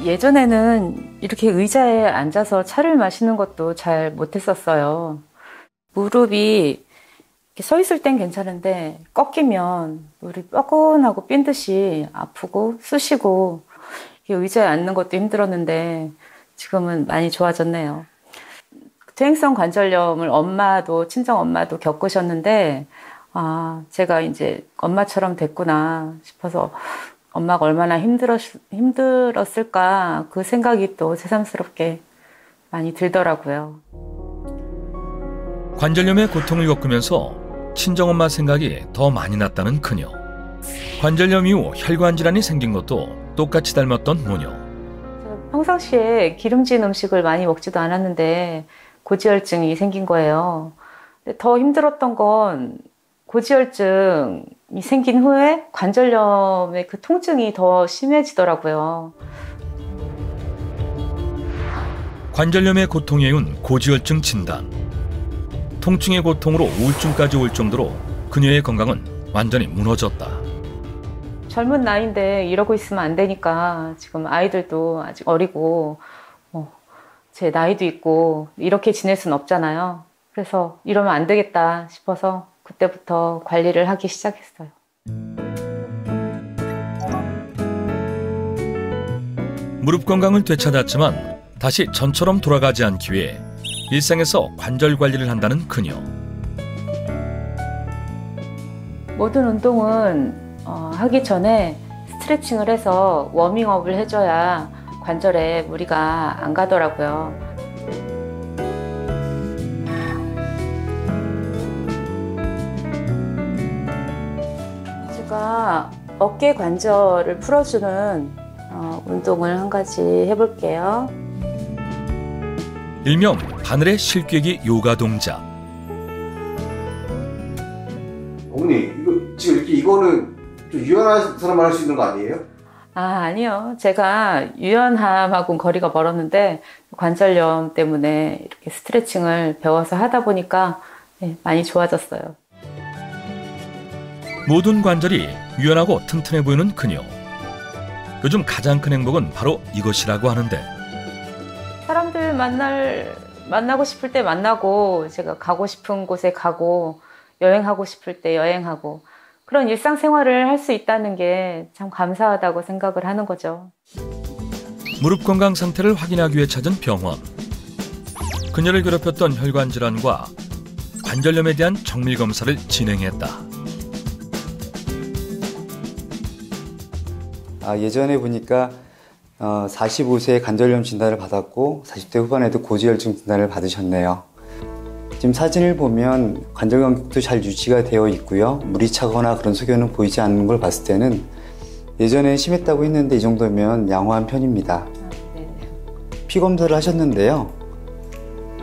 예전에는 이렇게 의자에 앉아서 차를 마시는 것도 잘 못했었어요. 무릎이 이렇게 서 있을 땐 괜찮은데 꺾이면 무릎이 뻐근하고 삔 듯이 아프고 쑤시고 의자에 앉는 것도 힘들었는데 지금은 많이 좋아졌네요. 퇴행성 관절염을 친정 엄마도 겪으셨는데 제가 이제 엄마처럼 됐구나 싶어서 엄마가 얼마나 힘들었을까 그 생각이 또 새삼스럽게 많이 들더라고요. 관절염의 고통을 겪으면서 친정엄마 생각이 더 많이 났다는 그녀. 관절염 이후 혈관 질환이 생긴 것도 똑같이 닮았던 모녀. 평상시에 기름진 음식을 많이 먹지도 않았는데 고지혈증이 생긴 거예요. 근데 더 힘들었던 건 고지혈증이 생긴 후에 관절염의 그 통증이 더 심해지더라고요. 관절염의 고통에 이은 고지혈증 진단. 통증의 고통으로 우울증까지 올 정도로 그녀의 건강은 완전히 무너졌다. 젊은 나이인데 이러고 있으면 안 되니까 지금 아이들도 아직 어리고 제 나이도 있고 이렇게 지낼 순 없잖아요. 그래서 이러면 안 되겠다 싶어서 그때부터 관리를 하기 시작했어요. 무릎 건강을 되찾았지만 다시 전처럼 돌아가지 않기 위해 일상에서 관절 관리를 한다는 그녀. 모든 운동은 하기 전에 스트레칭을 해서 워밍업을 해줘야 관절에 무리가 안 가더라고요. 제가 어깨 관절을 풀어주는 운동을 한 가지 해볼게요. 일명 바늘의 실꿰기 요가 동작. 어머니, 지금 이거는 좀 유연한 사람만 할 수 있는 거 아니에요? 아니요. 제가 유연함하고는 거리가 멀었는데 관절염 때문에 이렇게 스트레칭을 배워서 하다 보니까 많이 좋아졌어요. 모든 관절이 유연하고 튼튼해 보이는 그녀. 요즘 가장 큰 행복은 바로 이것이라고 하는데. 사람들 만나고 싶을 때 만나고 제가 가고 싶은 곳에 가고 여행하고 싶을 때 여행하고 그런 일상생활을 할 수 있다는 게 참 감사하다고 생각을 하는 거죠. 무릎 건강 상태를 확인하기 위해 찾은 병원. 그녀를 괴롭혔던 혈관 질환과 관절염에 대한 정밀 검사를 진행했다. 예전에 보니까 45세에 관절염 진단을 받았고 40대 후반에도 고지혈증 진단을 받으셨네요. 지금 사진을 보면 관절 간격도 잘 유지가 되어 있고요. 물이 차거나 그런 소견은 보이지 않는 걸 봤을 때는 예전에 심했다고 했는데 이 정도면 양호한 편입니다. 피 검사를 하셨는데요.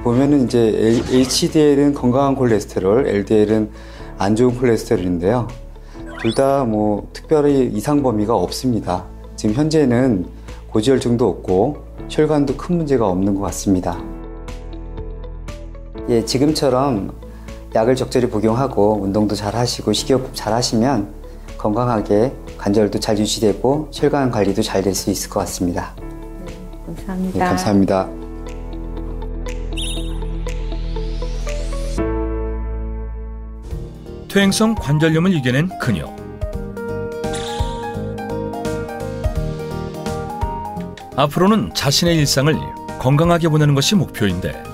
보면은 이제 HDL은 건강한 콜레스테롤, LDL은 안 좋은 콜레스테롤인데요. 둘 다 특별히 이상 범위가 없습니다. 지금 현재는 고지혈증도 없고 혈관도 큰 문제가 없는 것 같습니다. 지금처럼 약을 적절히 복용하고 운동도 잘 하시고 식이요법 잘 하시면 건강하게 관절도 잘 유지되고 혈관 관리도 잘 될 수 있을 것 같습니다. 감사합니다. 네, 감사합니다. 퇴행성 관절염을 이겨낸 그녀. 앞으로는 자신의 일상을 건강하게 보내는 것이 목표인데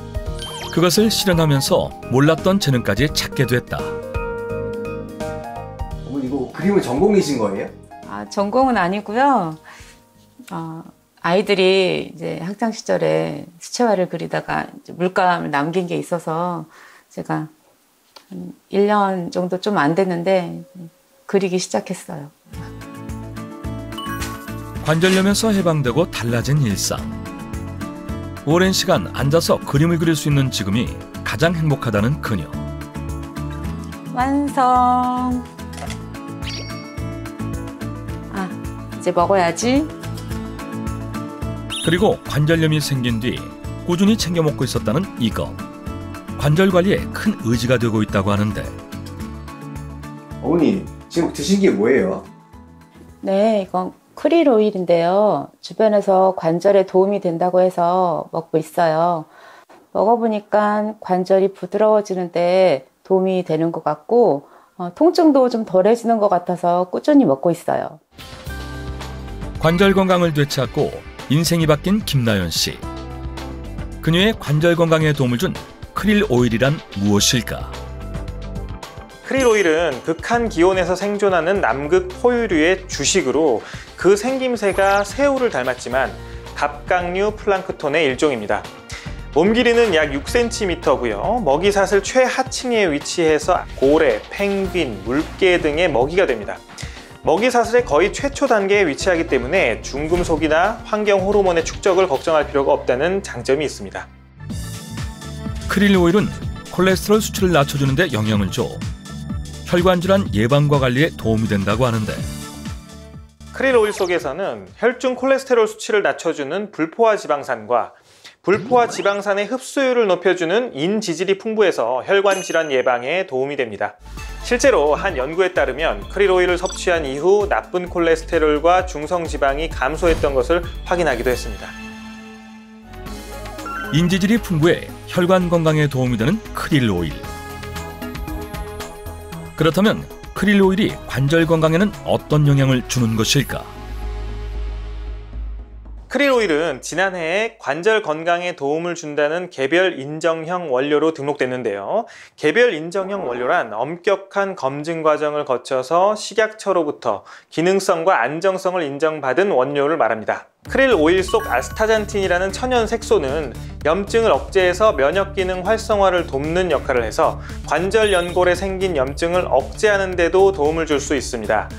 그것을 실현하면서 몰랐던 재능까지 찾게 됐다. 어머니 이거 그림은 전공이신 거예요? 전공은 아니고요. 아이들이 이제 학창 시절에 수채화를 그리다가 이제 물감을 남긴 게 있어서 제가 한 1년 정도 좀 안 됐는데 그리기 시작했어요. 관절염에서 해방되고 달라진 일상. 오랜 시간 앉아서 그림을 그릴 수 있는 지금이 가장 행복하다는 그녀. 완성. 이제 먹어야지. 그리고 관절염이 생긴 뒤 꾸준히 챙겨 먹고 있었다는 이것. 관절 관리에 큰 의지가 되고 있다고 하는데. 어머니, 지금 드신 게 뭐예요? 네, 이건 크릴 오일인데요. 주변에서 관절에 도움이 된다고 해서 먹고 있어요. 먹어보니까 관절이 부드러워지는데 도움이 되는 것 같고 통증도 좀 덜해지는 것 같아서 꾸준히 먹고 있어요. 관절 건강을 되찾고 인생이 바뀐 김나연 씨. 그녀의 관절 건강에 도움을 준 크릴 오일이란 무엇일까? 크릴 오일은 극한 기온에서 생존하는 남극 포유류의 주식으로 그 생김새가 새우를 닮았지만 갑각류 플랑크톤의 일종입니다. 몸 길이는 약 6cm고요. 먹이사슬 최하층에 위치해서 고래, 펭귄, 물개 등의 먹이가 됩니다. 먹이사슬의 거의 최초 단계에 위치하기 때문에 중금속이나 환경 호르몬의 축적을 걱정할 필요가 없다는 장점이 있습니다. 크릴 오일은 콜레스테롤 수치를 낮춰주는 데 영향을 줘 혈관 질환 예방과 관리에 도움이 된다고 하는데, 크릴 오일 속에서는 혈중 콜레스테롤 수치를 낮춰주는 불포화 지방산과 불포화 지방산의 흡수율을 높여주는 인지질이 풍부해서 혈관 질환 예방에 도움이 됩니다. 실제로 한 연구에 따르면 크릴 오일을 섭취한 이후 나쁜 콜레스테롤과 중성지방이 감소했던 것을 확인하기도 했습니다. 인지질이 풍부해 혈관 건강에 도움이 되는 크릴 오일. 그렇다면 크릴 오일이 관절 건강에는 어떤 영향을 주는 것일까? 크릴 오일은 지난해에 관절 건강에 도움을 준다는 개별 인정형 원료로 등록됐는데요. 개별 인정형 원료란 엄격한 검증 과정을 거쳐서 식약처로부터 기능성과 안정성을 인정받은 원료를 말합니다. 크릴 오일 속 아스타잔틴이라는 천연 색소는 염증을 억제해서 면역 기능 활성화를 돕는 역할을 해서 관절 연골에 생긴 염증을 억제하는 데도 도움을 줄 수 있습니다.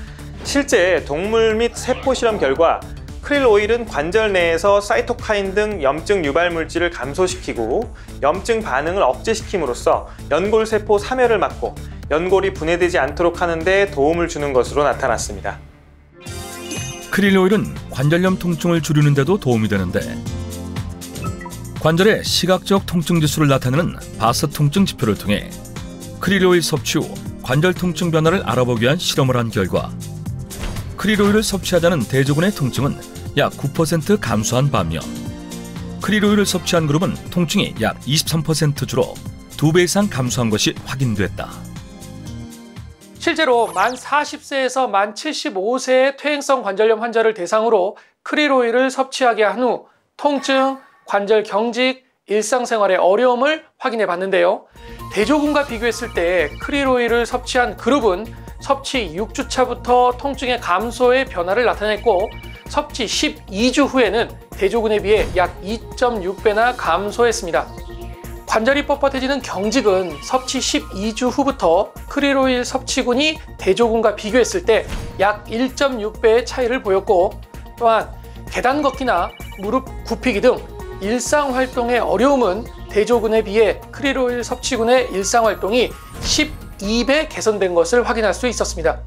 실제 동물 및 세포 실험 결과 크릴 오일은 관절 내에서 사이토카인 등 염증 유발 물질을 감소시키고 염증 반응을 억제시킴으로써 연골세포 사멸을 막고 연골이 분해되지 않도록 하는 데 도움을 주는 것으로 나타났습니다. 크릴 오일은 관절염 통증을 줄이는 데도 도움이 되는데, 관절의 시각적 통증 지수를 나타내는 바스 통증 지표를 통해 크릴 오일 섭취 후 관절 통증 변화를 알아보기 위한 실험을 한 결과 크릴 오일을 섭취하자는 대조군의 통증은 약 9% 감소한 반면 크릴 오일을 섭취한 그룹은 통증이 약 23% 줄어 2배 이상 감소한 것이 확인됐다. 실제로 만 40세에서 만 75세의 퇴행성 관절염 환자를 대상으로 크릴 오일을 섭취하게 한 후 통증, 관절 경직, 일상생활의 어려움을 확인해 봤는데요. 대조군과 비교했을 때 크릴 오일을 섭취한 그룹은 섭취 6주차부터 통증의 감소의 변화를 나타냈고, 섭취 12주 후에는 대조군에 비해 약 2.6배나 감소했습니다. 관절이 뻣뻣해지는 경직은 섭취 12주 후부터 크릴 오일 섭취군이 대조군과 비교했을 때 약 1.6배의 차이를 보였고, 또한 계단 걷기나 무릎 굽히기 등 일상활동의 어려움은 대조군에 비해 크릴 오일 섭취군의 일상활동이 12배 개선된 것을 확인할 수 있었습니다.